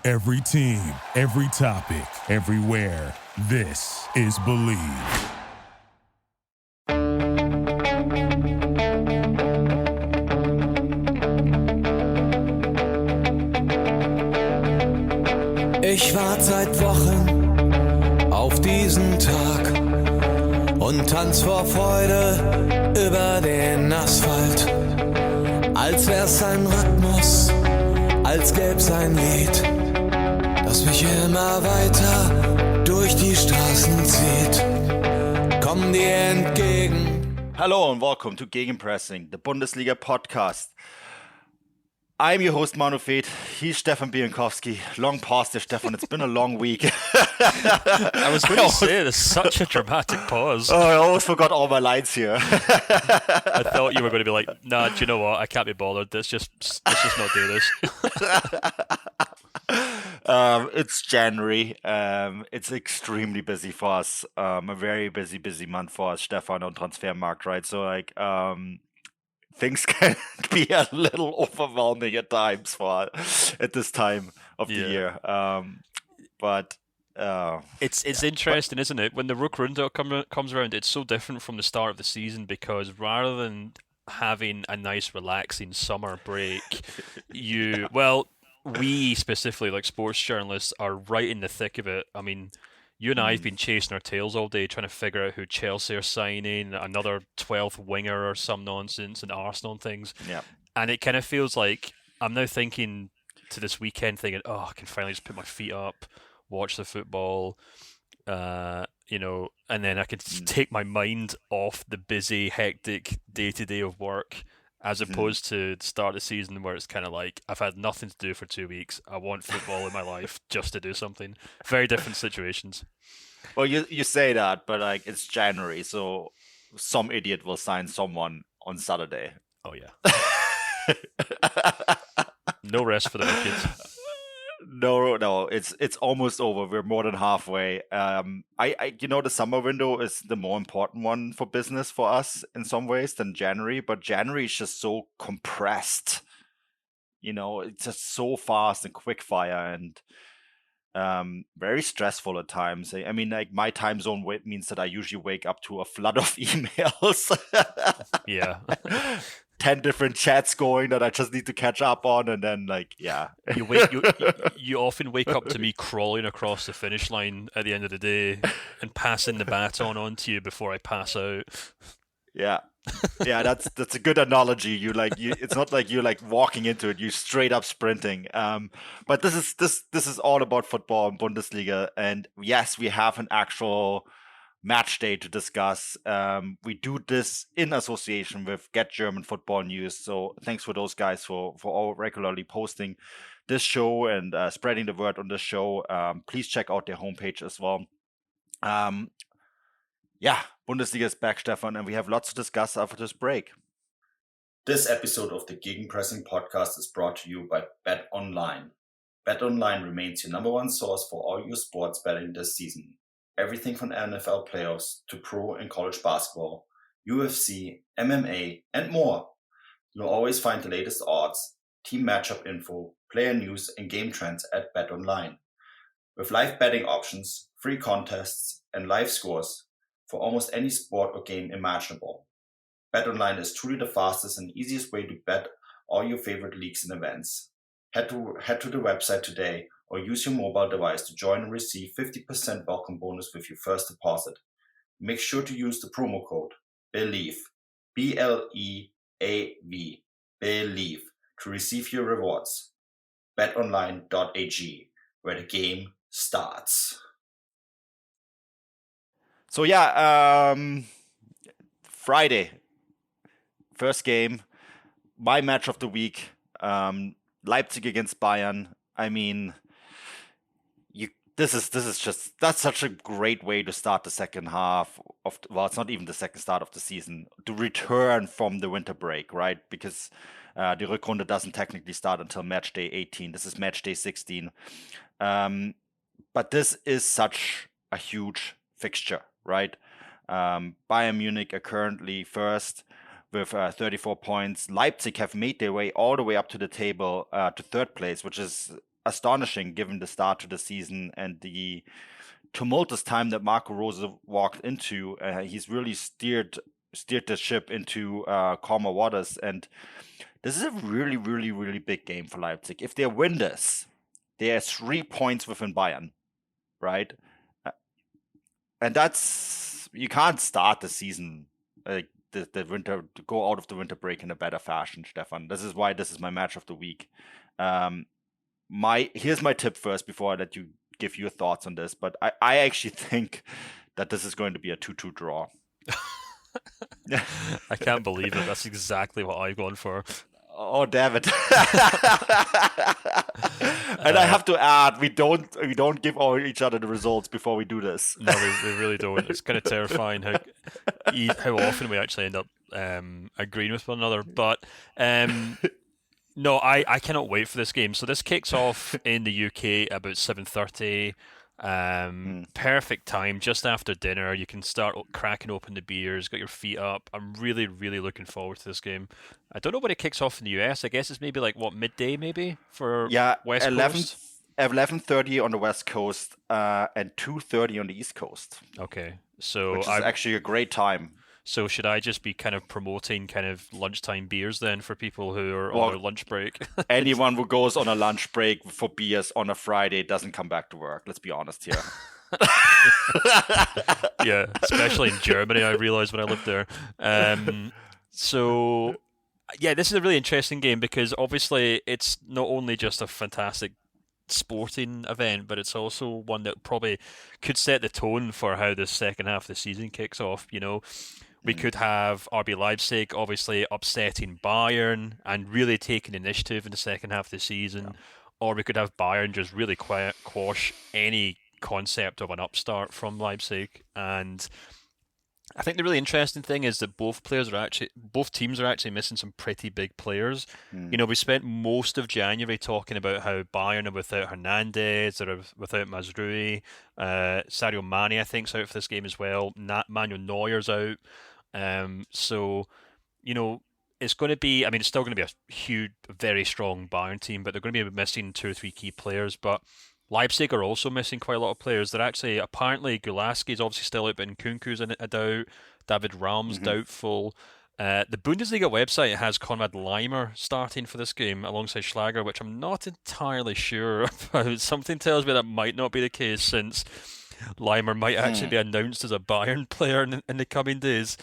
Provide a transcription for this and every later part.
Every team, every topic, everywhere. This is Believe. Ich warte seit Wochen auf diesen Tag und tanz vor Freude über den Asphalt. Als wär's ein Rhythmus, als gäb's ein Lied, das mich immer weiter durch die Straßen zieht. Komm dir entgegen. Hello and welcome to Gegenpressing, the Bundesliga podcast. I'm your host, Manuel. He's Stefan Bienkowski. Long pause there, Stefan. It's been a long week. I was going to say, there's such a dramatic pause. Oh, I almost forgot all my lines here. I thought you were going to be like, nah, do you know what? I can't be bothered. Let's just not do this. It's January. It's extremely busy for us. A very busy month for us, Stefan, on Transfermarkt, right? So, things can be a little overwhelming at times at this time of the year. It's interesting, isn't it? When the rükrunde comes around, it's so different from the start of the season because rather than having a nice, relaxing summer break, we specifically, like sports journalists, are right in the thick of it. I mean, you and I have been chasing our tails all day trying to figure out who Chelsea are signing, another 12th winger or some nonsense, and Arsenal and things. Yeah. And it kind of feels like I'm now thinking to this weekend thinking, I can finally just put my feet up, watch the football, and then I can take my mind off the busy, hectic day-to-day of work, as opposed to the start of the season where it's kind of like, I've had nothing to do for 2 weeks. I want football in my life just to do something. Very different situations. Well, you say that, but it's January, so some idiot will sign someone on Saturday. Oh, yeah. No rest for the wicked. No, it's almost over. We're more than halfway. The summer window is the more important one for business for us in some ways than January, but January is just so compressed. It's just so fast and quick fire and very stressful at times. I mean, my time zone means that I usually wake up to a flood of emails. Yeah. 10 different chats going that I just need to catch up on, and then You often wake up to me crawling across the finish line at the end of the day and passing the baton on to you before I pass out. Yeah, that's a good analogy. It's not like you're walking into it; you straight up sprinting. But this is all about football and Bundesliga, and yes, we have an actual match day to discuss. We do this in association with Get German Football News. So thanks for those guys for all regularly posting this show and spreading the word on this show. Please check out their homepage as well. Bundesliga is back, Stefan, and we have lots to discuss after this break. This episode of the Gegenpressing podcast is brought to you by Bet Online. Bet Online remains your number one source for all your sports betting this season. Everything from NFL playoffs to pro and college basketball, UFC, MMA, and more. You'll always find the latest odds, team matchup info, player news, and game trends at BetOnline. With live betting options, free contests, and live scores for almost any sport or game imaginable. BetOnline is truly the fastest and easiest way to bet all your favorite leagues and events. Head to the website today or use your mobile device to join and receive 50% welcome bonus with your first deposit. Make sure to use the promo code BELIEVE, BLEAV, BELIEVE, to receive your rewards. betonline.ag, where the game starts. So Friday, first game, my match of the week, Leipzig against Bayern. I mean, that's such a great way to start the second half it's not even the second start of the season, to return from the winter break, right? Because the Rückrunde doesn't technically start until match day 18. This is match day 16. But this is such a huge fixture, right? Bayern Munich are currently first with 34 points. Leipzig have made their way all the way up to the table to third place, which is astonishing given the start to the season and the tumultuous time that Marco Rose walked into. He's really steered the ship into calmer waters, and this is a really, really, really big game for Leipzig. If they win this, they are 3 points within Bayern, right? And that's, you can't start the season like the winter, to go out of the winter break in a better fashion, Stefan. This is why this is my match of the week. Here's my tip first before I let you give your thoughts on this, but I actually think that this is going to be a 2-2 draw. I can't believe it. That's exactly what I've gone for. Oh, damn it. And I have to add, we don't give each other the results before we do this. No, we really don't. It's kind of terrifying how often we actually end up agreeing with one another. But no, I cannot wait for this game. So this kicks off in the UK about 7:30. Perfect time, just after dinner. You can start cracking open the beers, got your feet up. I'm really, really looking forward to this game. I don't know when it kicks off in the US. I guess it's maybe like midday maybe for West 11, Coast. 11:30 on the West Coast and 2:30 on the East Coast. Okay, so which is actually a great time. So should I just be kind of promoting kind of lunchtime beers then for people who are on a lunch break? Anyone who goes on a lunch break for beers on a Friday doesn't come back to work. Let's be honest here. Yeah, especially in Germany, I realized when I lived there. So, yeah, this is a really interesting game because obviously it's not only just a fantastic sporting event, but it's also one that probably could set the tone for how the second half of the season kicks off. You know, we could have RB Leipzig obviously upsetting Bayern and really taking initiative in the second half of the season, or we could have Bayern just really quash any concept of an upstart from Leipzig. And I think the really interesting thing is that both teams are actually missing some pretty big players. You know, we spent most of January talking about how Bayern are without Hernandez, they're without Mazraoui, Sadio Mane I think's out for this game as well. Manuel Neuer's out. So, you know, it's going to be, I mean, it's still going to be a huge, very strong Bayern team, but they're going to be missing 2 or 3 key players. But Leipzig are also missing quite a lot of players. They're actually, apparently, Gulaski is obviously still out, but Nkunku's a doubt. David Raum's doubtful. The Bundesliga website has Konrad Laimer starting for this game alongside Schlager, which I'm not entirely sure about. Something tells me that might not be the case, since Laimer might actually be announced as a Bayern player in the coming days.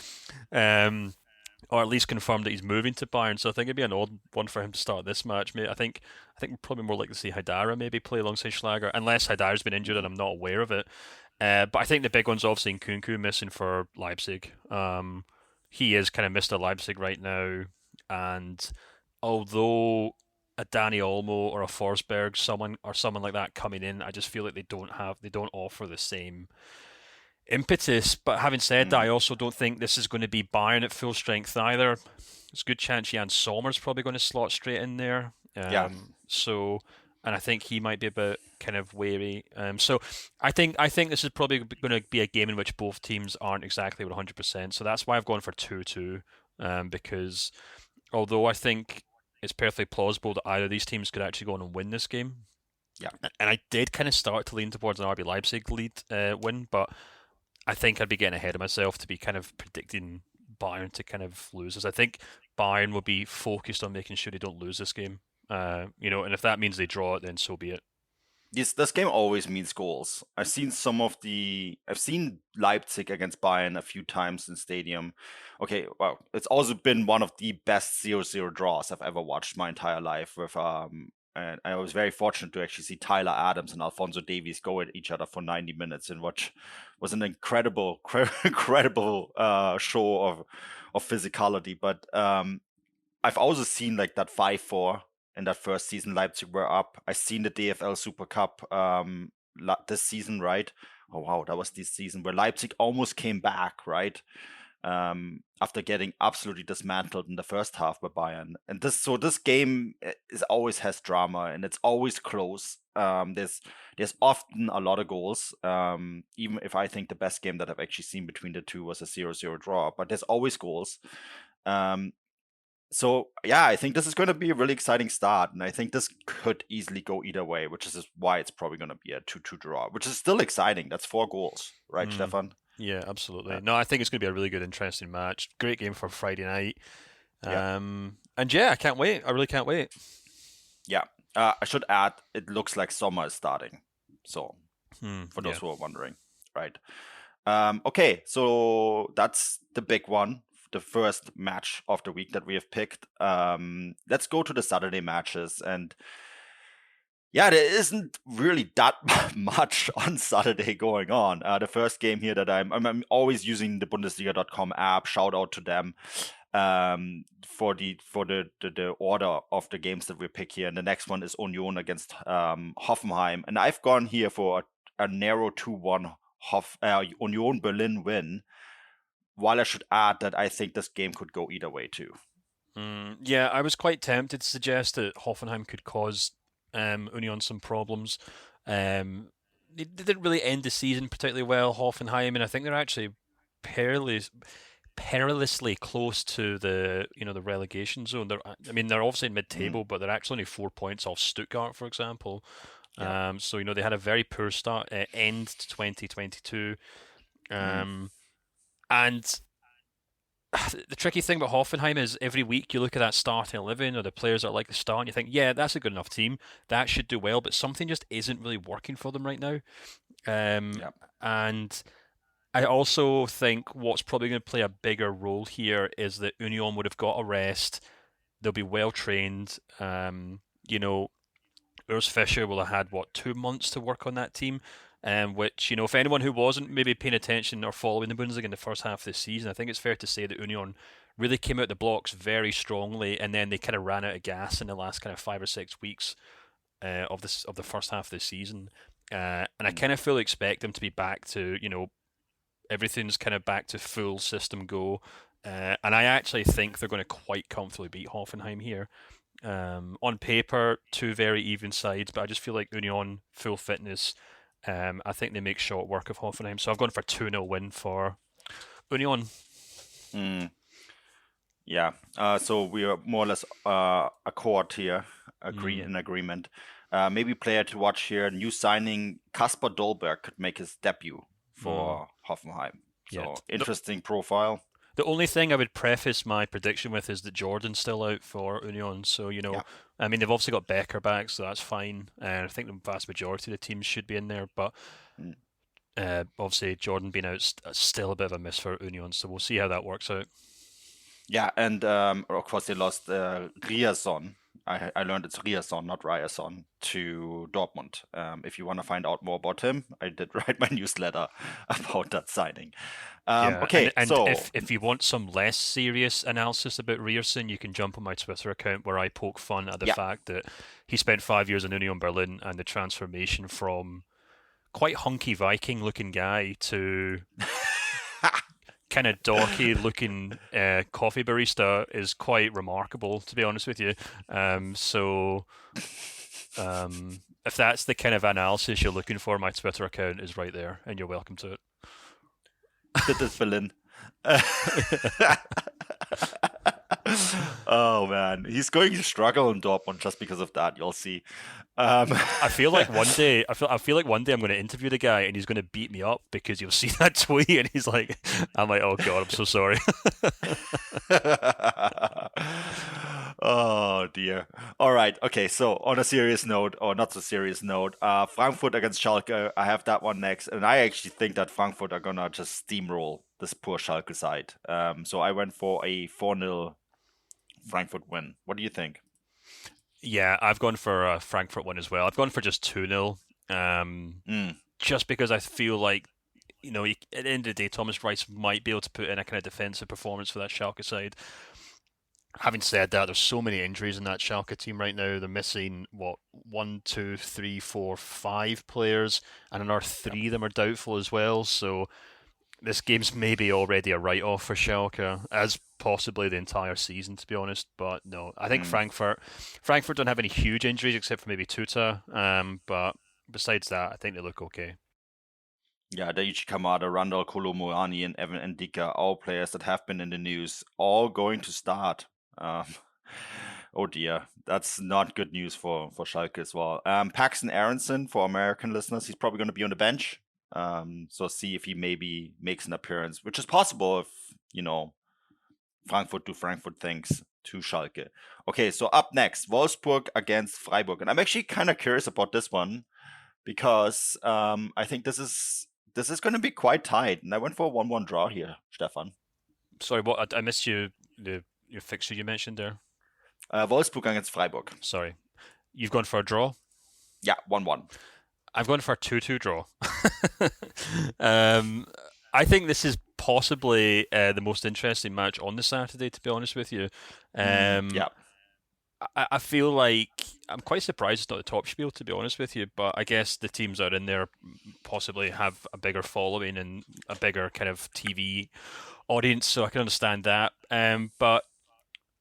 Or at least confirmed that he's moving to Bayern. So I think it'd be an odd one for him to start this match. I think we're probably more likely to see Haidara maybe play alongside Schlager, unless Haidara's been injured and I'm not aware of it. But I think the big one's obviously Nkunku missing for Leipzig. He is kind of Mr. Leipzig right now, and although a Danny Olmo or a Forsberg, someone like that coming in, I just feel like they don't offer the same impetus. But having said that, I also don't think this is going to be Bayern at full strength either. There's a good chance Jan Sommer's probably going to slot straight in there. So, and I think he might be a bit kind of wary. So I think this is probably going to be a game in which both teams aren't exactly 100%. So that's why I've gone for 2-2. Because although I think it's perfectly plausible that either of these teams could actually go on and win this game. Yeah. And I did kind of start to lean towards an RB Leipzig lead win, but I think I'd be getting ahead of myself to be kind of predicting Bayern to kind of lose this. I think Bayern will be focused on making sure they don't lose this game. You know, and if that means they draw it, then so be it. This game always means goals. I've seen Leipzig against Bayern a few times in stadium. Okay, well, it's also been one of the best 0-0 draws I've ever watched my entire life. And I was very fortunate to actually see Tyler Adams and Alphonso Davies go at each other for 90 minutes, in what was an incredible show of physicality. But I've also seen like that 5-4 in that first season Leipzig were up. I seen the DFL Super Cup this season, right? Oh wow, that was this season where Leipzig almost came back, right? After getting absolutely dismantled in the first half by Bayern. And this game always has drama, and it's always close. There's often a lot of goals, even if I think the best game that I've actually seen between the two was a 0-0 draw, but there's always goals. So, yeah, I think this is going to be a really exciting start. And I think this could easily go either way, which is why it's probably going to be a 2-2 draw, which is still exciting. That's 4 goals, right, Stefan? Yeah, absolutely. No, I think it's going to be a really good, interesting match. Great game for Friday night. Yeah. And yeah, I can't wait. I really can't wait. Yeah. I should add, it looks like summer is starting. So, for those who are wondering, right? Okay, so that's the big one, the first match of the week that we have picked. Let's go to the Saturday matches. And yeah, there isn't really that much on Saturday going on. The first game here that I'm always using the Bundesliga.com app. Shout out to them for the order of the games that we pick here. And the next one is Union against Hoffenheim. And I've gone here for a narrow 2-1 Union Berlin win. While I should add that I think this game could go either way too. Yeah, I was quite tempted to suggest that Hoffenheim could cause Union some problems. They didn't really end the season particularly well, Hoffenheim, and I think they're actually perilously close to the relegation zone. They're obviously in mid-table, but they're actually only 4 points off Stuttgart, for example. Yeah. So they had a very poor start end to 2022, and the tricky thing about Hoffenheim is every week you look at that starting 11 or the players that are like the start and you think, yeah, that's a good enough team. That should do well, but something just isn't really working for them right now. And I also think what's probably going to play a bigger role here is that Union would have got a rest. They'll be well trained. Urs Fischer will have had, 2 months to work on that team? Which, if anyone who wasn't maybe paying attention or following the Bundesliga in the first half of the season, I think it's fair to say that Union really came out the blocks very strongly, and then they kind of ran out of gas in the last kind of 5 or 6 weeks of the first half of the season. And I kind of fully expect them to be back to, everything's kind of back to full system go. And I actually think they're going to quite comfortably beat Hoffenheim here. On paper, 2 very even sides, but I just feel like Union, full fitness, I think they make short work of Hoffenheim. So I've gone for 2-0 win for Union. Yeah. So we are more or less accord here, in agreement. Maybe player to watch here, new signing, Kasper Dolberg could make his debut for Hoffenheim. So interesting profile. The only thing I would preface my prediction with is that Jordan's still out for Union. So, they've obviously got Becker back, so that's fine. And I think the vast majority of the teams should be in there. But obviously, Jordan being out is still a bit of a miss for Union. So we'll see how that works out. Yeah, and of course, they lost Ryerson. I learned it's Ryerson, not Ryerson, to Dortmund. If you want to find out more about him, I did write my newsletter about that signing. Okay, and so if you want some less serious analysis about Ryerson, you can jump on my Twitter account where I poke fun at the fact that he spent 5 years in Union Berlin and the transformation from quite hunky Viking-looking guy to kind of dorky looking coffee barista is quite remarkable, to be honest with you. If that's the kind of analysis you're looking for, my Twitter account is right there, and you're welcome to it. Did this fill in? Oh man, he's going to struggle in Dortmund just because of that. You'll see. I feel like one day I'm going to interview the guy and he's going to beat me up because you'll see that tweet and I'm like, oh god, I'm so sorry. Oh dear. All right. Okay. So on a serious note, or not so serious note, Frankfurt against Schalke. I have that one next, and I actually think that Frankfurt are gonna just steamroll this poor Schalke side. So I went for a 4-0 Frankfurt win. What do you think? Yeah, I've gone for a Frankfurt win as well. I've gone for just 2-0. Just because I feel like, at the end of the day, Thomas Rice might be able to put in a kind of defensive performance for that Schalke side. Having said that, there's so many injuries in that Schalke team right now. They're missing, 1, 2, 3, 4, 5 players, and another 3 of them are doubtful as well. So this game's maybe already a write-off for Schalke, as possibly the entire season, to be honest. But no, I think Frankfurt don't have any huge injuries except for maybe Tuta. But besides that, I think they look okay. Yeah, Daichi Kamada, Randall Kolo Muani, and Evan Ndika, all players that have been in the news, all going to start Oh dear, that's not good news for Schalke as well. Paxton Aronson, for American listeners, he's probably going to be on the bench. So see if he maybe makes an appearance, which is possible if, Frankfurt do Frankfurt things to Schalke. Okay, so up next, Wolfsburg against Freiburg. And I'm actually kind of curious about this one because I think this is going to be quite tight. And I went for a 1-1 draw here, Stefan. Sorry, what? I missed your fixture you mentioned there. Wolfsburg against Freiburg. Sorry. You've gone for a draw? Yeah, 1-1. I've gone for a 2-2 draw. I think this is possibly the most interesting match on the Saturday, to be honest with you. Yeah. I feel like I'm quite surprised it's not the top spiel, to be honest with you, but I guess the teams that are in there possibly have a bigger following and a bigger kind of TV audience, so I can understand that. But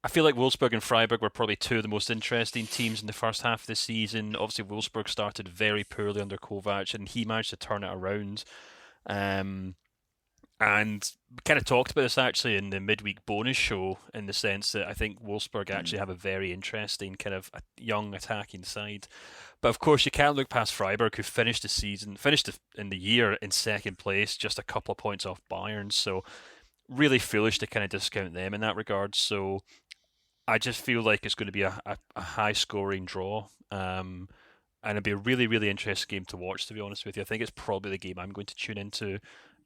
I feel like Wolfsburg and Freiburg were probably two of the most interesting teams in the first half of the season. Obviously, Wolfsburg started very poorly under Kovac, and he managed to turn it around. And we kind of talked about this actually in the midweek bonus show, in the sense that I think Wolfsburg actually have a very interesting kind of young attacking side. But of course, you can't look past Freiburg, who finished in the year in second place, just a couple of points off Bayern. So really foolish to kind of discount them in that regard. So I just feel like it's going to be a high-scoring draw. And it'll be a really, really interesting game to watch, to be honest with you. I think it's probably the game I'm going to tune into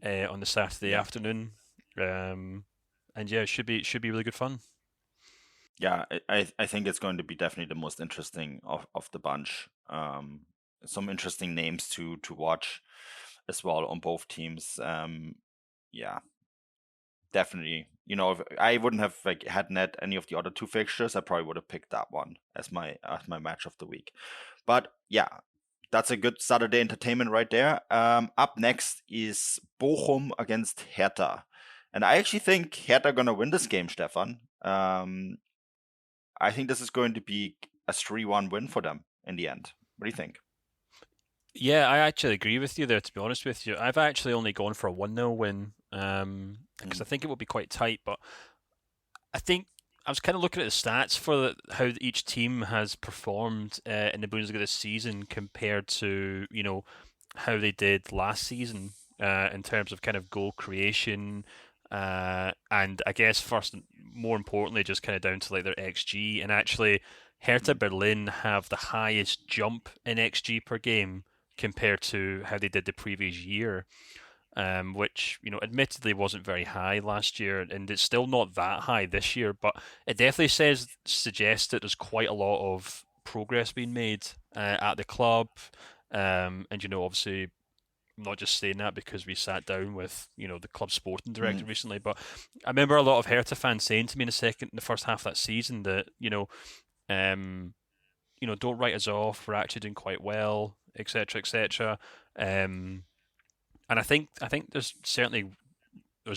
on the Saturday afternoon. And yeah, it should be really good fun. Yeah, I think it's going to be definitely the most interesting of the bunch. Some interesting names to watch as well on both teams. Yeah, definitely. If I wouldn't have had any of the other two fixtures, I probably would have picked that one as my match of the week. But yeah, that's a good Saturday entertainment right there. Up next is Bochum against Hertha. And I actually think Hertha are going to win this game, Stefan. I think this is going to be a 3-1 win for them in the end. What do you think? Yeah, I actually agree with you there, to be honest with you. I've actually only gone for a 1-0 win because I think it will be quite tight. But I think I was kind of looking at the stats for how each team has performed in the Bundesliga this season compared to, how they did last season in terms of kind of goal creation. And I guess first, more importantly, just kind of down to like their XG. And actually, Hertha Berlin have the highest jump in XG per game compared to how they did the previous year. Which, admittedly wasn't very high last year, and it's still not that high this year, but it definitely suggests that there's quite a lot of progress being made at the club. And, obviously, I'm not just saying that because we sat down with, the club sporting director recently, but I remember a lot of Hertha fans saying to me in the first half of that season that, don't write us off, we're actually doing quite well, etc., etc. And I think there's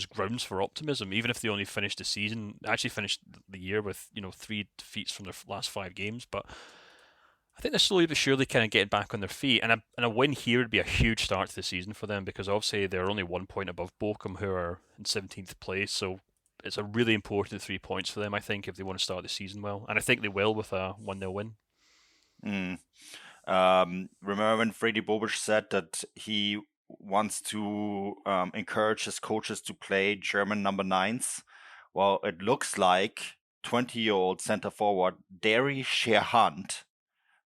grounds for optimism, even if they only finished the year with 3 defeats from their last 5 games. But I think they're slowly but surely kind of getting back on their feet, and a win here would be a huge start to the season for them, because obviously they're only 1 point above Bochum, who are in 17th place. So it's a really important 3 points for them, I think, if they want to start the season well, and I think they will with a 1-0 win. Remember when Fredi Bobic said that he wants to encourage his coaches to play German number 9s? Well, it looks like 20-year-old center forward Derry Sherhunt,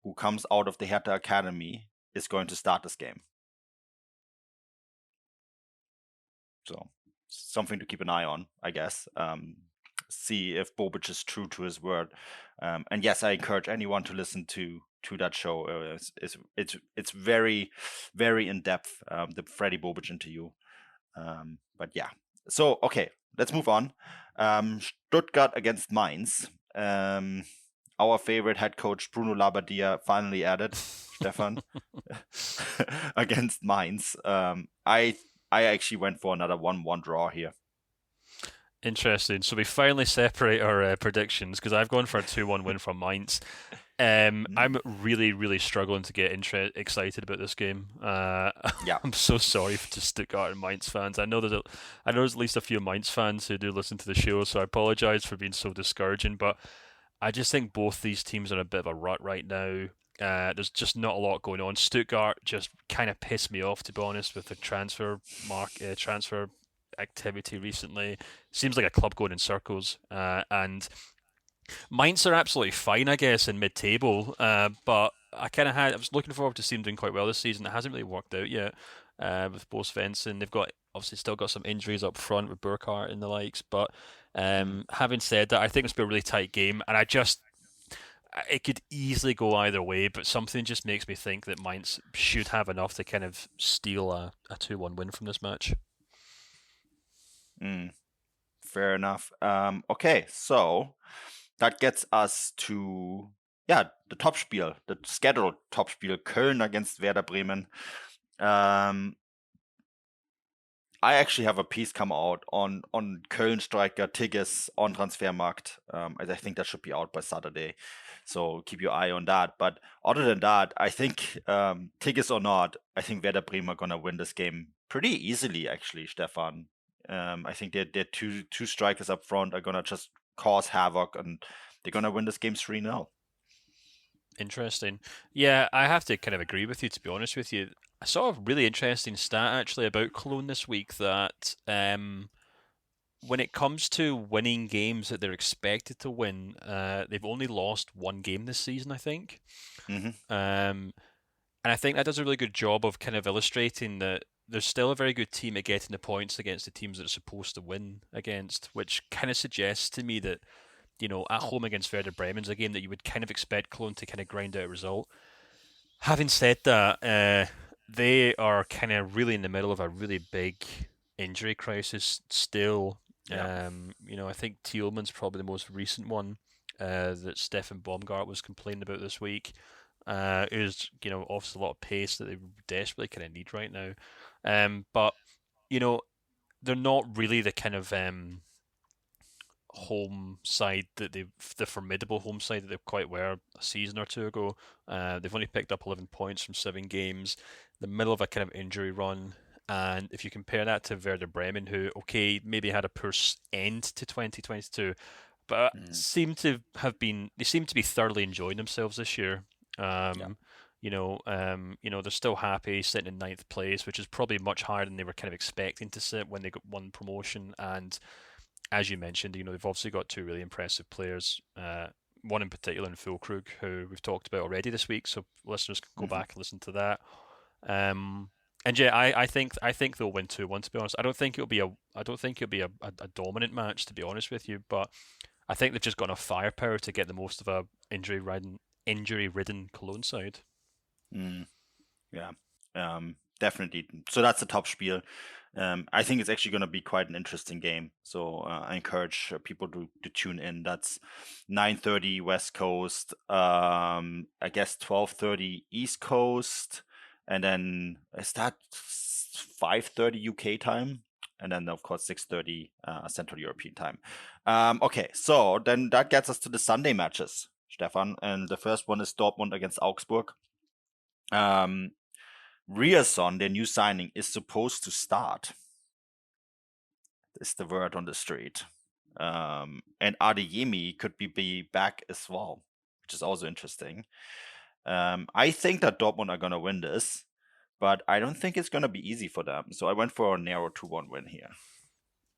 who comes out of the Hertha Academy, is going to start this game. So, something to keep an eye on, I guess. See if Bobic is true to his word. And yes, I encourage anyone to listen to that show. It's very, very in depth, the Fredi Bobic interview. But yeah, so okay, let's move on. Stuttgart against Mainz. Our favorite head coach Bruno Labbadia finally added, Stefan, against Mainz. I actually went for another 1-1 draw here. Interesting. So we finally separate our predictions because I've gone for a 2-1 win from Mainz. I'm really, really struggling to get excited about this game. Yeah. I'm so sorry to Stuttgart and Mainz fans. I know there's at least a few Mainz fans who do listen to the show, so I apologise for being so discouraging. But I just think both these teams are in a bit of a rut right now. There's just not a lot going on. Stuttgart just kind of pissed me off, to be honest, with the transfer activity recently. Seems like a club going in circles, and Mainz are absolutely fine, I guess, in mid-table, but I was looking forward to seeing them doing quite well this season. It hasn't really worked out yet with Bo Svensson. They've got obviously still got some injuries up front with Burkhardt and the likes, but having said that, I think it's been a really tight game, and it could easily go either way, but something just makes me think that Mainz should have enough to kind of steal a 2-1 win from this match. Fair enough. Okay, so that gets us to the Topspiel, the scheduled Topspiel, Köln against Werder Bremen. I actually have a piece come out on Köln striker Tigges on Transfermarkt. I think that should be out by Saturday, so keep your eye on that. But other than that, I think Tigges or not, I think Werder Bremen are gonna win this game pretty easily. Actually, Stefan, I think their two strikers up front are gonna just cause havoc, and they're gonna win this game 3-0. Interesting. Yeah, I have to kind of agree with you, to be honest with you. I saw a really interesting stat actually about Cologne this week that when it comes to winning games that they're expected to win, they've only lost one game this season, I think. And I think that does a really good job of kind of illustrating that there's still a very good team at getting the points against the teams that are supposed to win against, which kind of suggests to me that, at home against Werder Bremen's a game that you would kind of expect Cologne to kind of grind out a result. Having said that, they are kind of really in the middle of a really big injury crisis still. Yeah. I think Thielmann's probably the most recent one that Stefan Baumgart was complaining about this week. Who's, obviously a lot of pace that they desperately kind of need right now. But, they're not really the kind of home side the formidable home side that they quite were a season or two ago. They've only picked up 11 points from 7 games, the middle of a kind of injury run. And if you compare that to Werder Bremen, who, maybe had a poor end to 2022, but seem to be thoroughly enjoying themselves this year. They're still happy sitting in 9th place, which is probably much higher than they were kind of expecting to sit when they got one promotion. And as you mentioned, they've obviously got 2 really impressive players. One in particular in Füllkrug, who we've talked about already this week, so listeners can go back and listen to that. And yeah, I think they'll win 2-1. To be honest, I don't think it'll be a dominant match, to be honest with you. But I think they've just got enough firepower to get the most of a injury-ridden Cologne side. Yeah, definitely. So that's the Topspiel. I think it's actually going to be quite an interesting game. So I encourage people to tune in. That's 9:30 West Coast, I guess 12:30 East Coast, and then is that 5:30 UK time? And then, of course, 6:30 Central European time. Okay, so then that gets us to the Sunday matches, Stefan. And the first one is Dortmund against Augsburg. Ryerson, their new signing, is supposed to start. Is the word on the street. And Adeyemi could be back as well, which is also interesting. I think that Dortmund are going to win this, but I don't think it's going to be easy for them. So I went for a narrow 2-1 win here.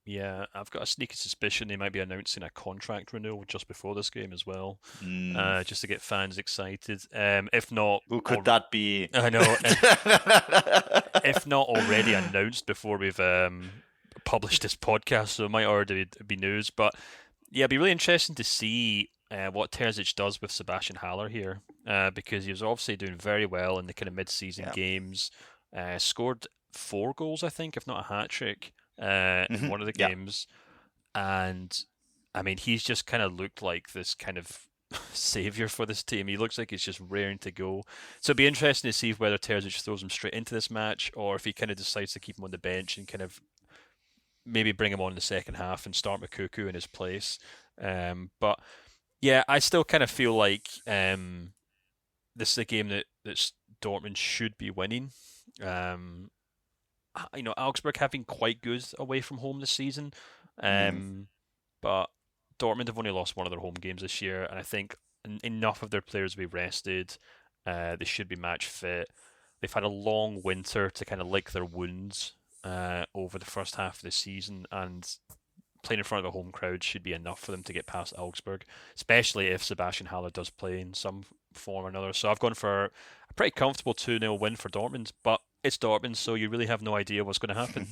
Yeah, I've got a sneaky suspicion they might be announcing a contract renewal just before this game as well, just to get fans excited. If not, who could that be? I know. If not already announced before we've published this podcast, so it might already be news. But yeah, it'd be really interesting to see what Terzic does with Sebastian Haller here, because he was obviously doing very well in the kind of mid-season games. Scored 4 goals, I think, if not a hat-trick. In one of the games, and I mean, he's just kind of looked like this kind of savior for this team. He looks like he's just raring to go. So it'd be interesting to see whether Terzic throws him straight into this match, or if he kind of decides to keep him on the bench and kind of maybe bring him on in the second half and start Mukoko in his place. But yeah, I still kind of feel like this is a game that Dortmund should be winning. Augsburg have been quite good away from home this season, but Dortmund have only lost one of their home games this year, and I think enough of their players will be rested. They should be match fit. They've had a long winter to kind of lick their wounds over the first half of the season, and playing in front of a home crowd should be enough for them to get past Augsburg, especially if Sebastian Haller does play in some form or another. So I've gone for a pretty comfortable 2-0 win for Dortmund, but it's Dortmund, so you really have no idea what's going to happen.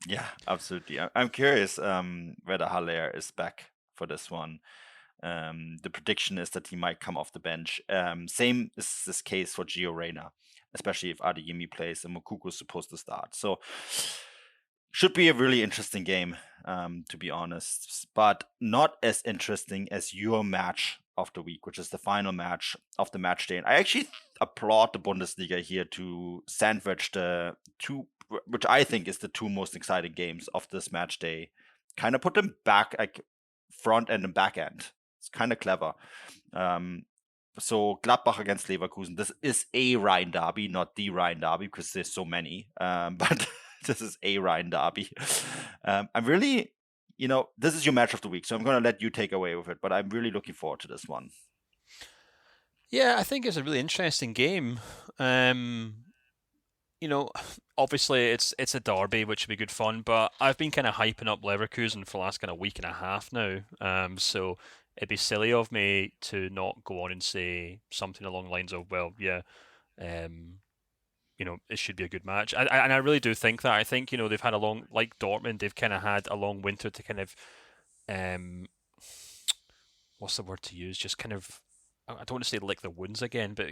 Yeah, absolutely. I'm curious whether Haller is back for this one. The prediction is that he might come off the bench. Same is this case for Gio Reyna, especially if Adeyemi plays and Mukoko is supposed to start. So should be a really interesting game, to be honest, but not as interesting as your match of the week, which is the final match of the match day. And I actually applaud the Bundesliga here to sandwich the two, which I think is the two most exciting games of this match day. Kind of put them back, like front end and back end. It's kind of clever. So Gladbach against Leverkusen. This is a Rhine derby, not the Rhine derby, because there's so many. But this is a Rhine derby. I'm really, this is your match of the week, so I'm going to let you take away with it. But I'm really looking forward to this one. Yeah, I think it's a really interesting game. Obviously it's a derby, which would be good fun, but I've been kind of hyping up Leverkusen for the last kind of week and a half now. So it'd be silly of me to not go on and say something along the lines of, well, yeah, it should be a good match. And I really do think that. I think, they've had like Dortmund, they've kind of had a long winter to kind of, what's the word to use? Just kind of, I don't want to say lick the wounds again, but,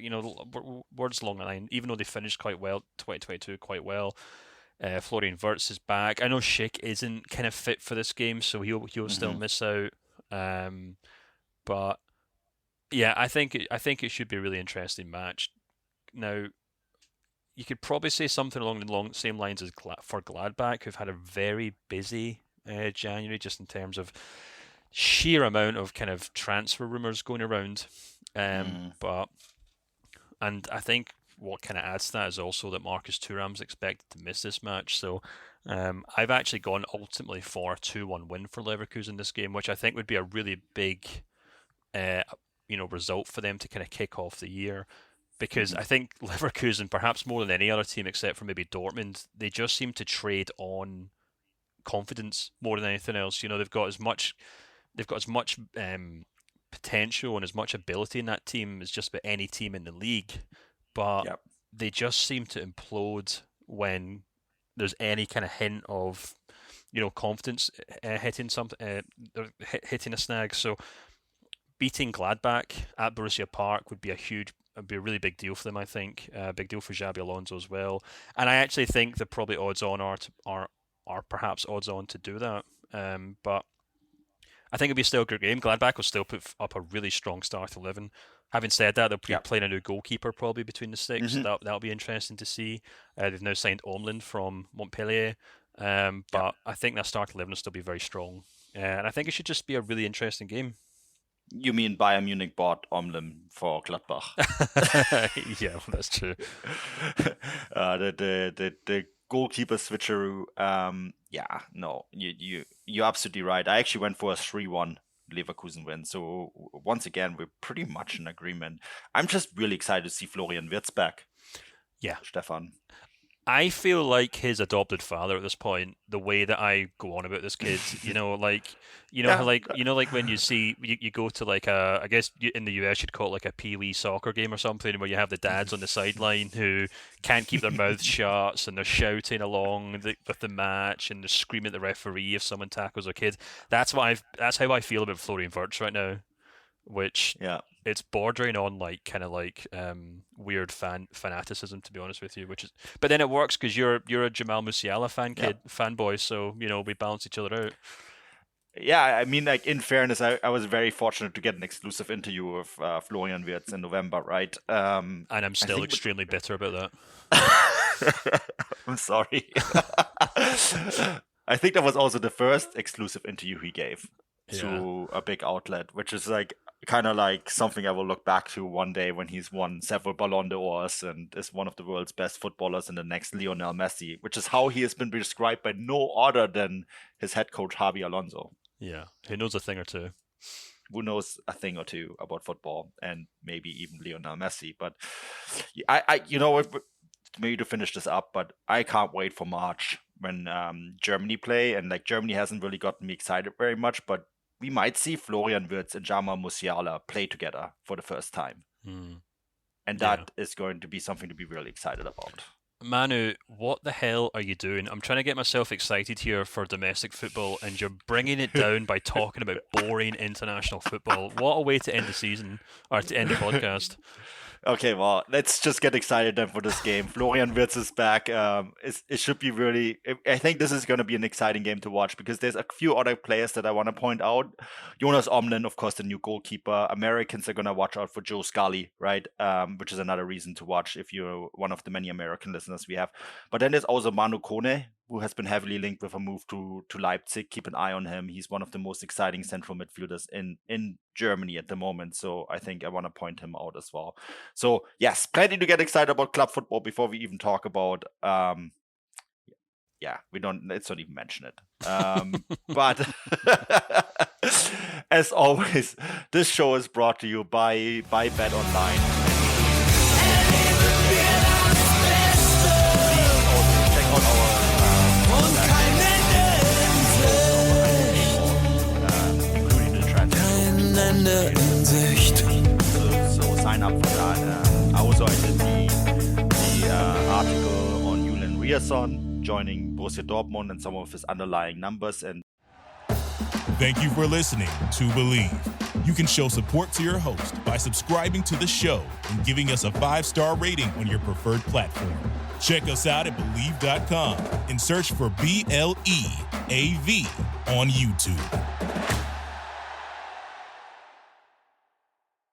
words along the line, even though they finished quite well, 2022 quite well, Florian Wirtz is back. I know Schick isn't kind of fit for this game, so he'll still miss out. But yeah, I think it should be a really interesting match. Now, you could probably say something along the same lines as for Gladbach, who've had a very busy January, just in terms of sheer amount of kind of transfer rumours going around. But I think what kind of adds to that is also that Marcus Thuram's expected to miss this match. So I've actually gone ultimately for a 2-1 win for Leverkusen in this game, which I think would be a really big result for them to kind of kick off the year. Because I think Leverkusen, perhaps more than any other team except for maybe Dortmund, they just seem to trade on confidence more than anything else. They've got as much potential and as much ability in that team as just about any team in the league, but they just seem to implode when there's any kind of hint of confidence hitting a snag. So beating Gladbach at Borussia Park would be a really big deal for them, I think. Big deal for Xabi Alonso as well. And I actually think they're probably odds-on are perhaps odds-on to do that. But I think it'll be still a good game. Gladbach will still put up a really strong start 11. Having said that, they'll be playing a new goalkeeper probably between the sticks. So that'll be interesting to see. They've now signed Omlin from Montpellier. But I think that start 11 will still be very strong. And I think it should just be a really interesting game. You mean Bayern Munich bought Omlin for Gladbach? Yeah, well, that's true. The goalkeeper switcheroo. You're absolutely right. I actually went for a 3-1 Leverkusen win. So once again, we're pretty much in agreement. I'm just really excited to see Florian Wirtz back. Yeah, Stefan. I feel like his adopted father at this point. The way that I go on about this kid, like when you go to like I guess in the US you'd call it like a pee-wee soccer game or something, where you have the dads on the sideline who can't keep their mouths shut and they're shouting along with the match and they're screaming at the referee if someone tackles their kid. That's how I feel about Florian Wirtz right now, which it's bordering on like kind of like weird fanaticism, to be honest with you. But then it works because you're a Jamal Musiala fanboy, so we balance each other out. Yeah, I mean, like in fairness, I was very fortunate to get an exclusive interview with Florian Wirtz in November, right? And I'm still extremely bitter about that. I'm sorry. I think that was also the first exclusive interview he gave to a big outlet, which is like kind of like something I will look back to one day when he's won several Ballon d'Ors and is one of the world's best footballers and the next Lionel Messi, which is how he has been described by no other than his head coach, Xabi Alonso. Yeah, he knows a thing or two. Who knows a thing or two about football and maybe even Lionel Messi. But I maybe to finish this up, but I can't wait for March when Germany play. And like Germany hasn't really gotten me excited very much, but we might see Florian Wirtz and Jamal Musiala play together for the first time. And that is going to be something to be really excited about. Manu, what the hell are you doing? I'm trying to get myself excited here for domestic football, and you're bringing it down by talking about boring international football. What a way to end the season, or to end the podcast. Okay, well, let's just get excited then for this game. Florian Wirtz is back. It should be really... I think this is going to be an exciting game to watch because there's a few other players that I want to point out. Jonas Omlin, of course, the new goalkeeper. Americans are going to watch out for Joe Scully, right? Which is another reason to watch if you're one of the many American listeners we have. But then there's also Manu Kone, who has been heavily linked with a move to Leipzig. Keep an eye on him. He's one of the most exciting central midfielders in Germany at the moment. So I think I want to point him out as well. So yes, plenty to get excited about club football before we even talk about, let's not even mention it. But as always, this show is brought to you by Bet Online. So sign up for that. I also did the article on Julian Riasson joining Borussia Dortmund and some of his underlying numbers. And Thank you for listening to Believe. You can show support to your host by subscribing to the show and giving us a 5-star rating on your preferred platform. Check us out at Believe.com and search for BLEAV on YouTube.